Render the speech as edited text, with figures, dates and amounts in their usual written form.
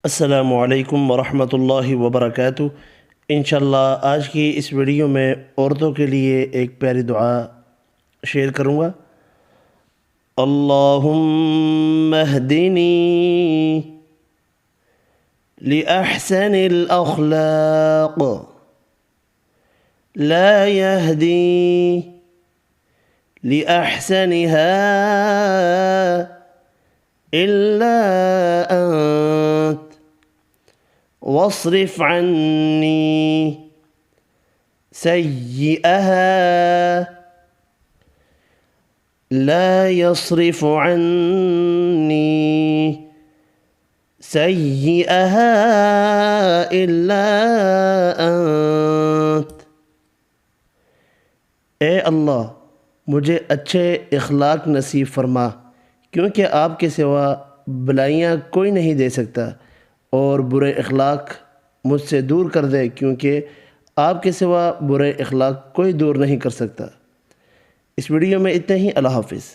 अस्सलामु अलैकुम वरहमतुल्लाहि वबरकातुहू। इंशाअल्लाह आज की इस वीडियो में औरतों के लिए एक प्यारी दुआ शेयर करूँगा। अल्लाहुम्मा हदिनी लिअहसनिल अख़लाक़ ला यहदी लिअहसनिहा इल्ला अंत वस्रिफ़ अन्नी सय्यिअहा ला यस्रिफ़ु अन्नी सय्यिअहा इल्ला अंत। ए अल्लाह, मुझे अच्छे इख़लाक़ नसीब फरमा, क्योंकि आपके सिवा भलाइयाँ कोई नहीं दे सकता, और बुरे इख़लाक़ मुझसे दूर कर दे, क्योंकि आपके सिवा बुरे इख़लाक़ कोई दूर नहीं कर सकता। इस वीडियो में इतना ही। अल्लाह हाफ़िज़।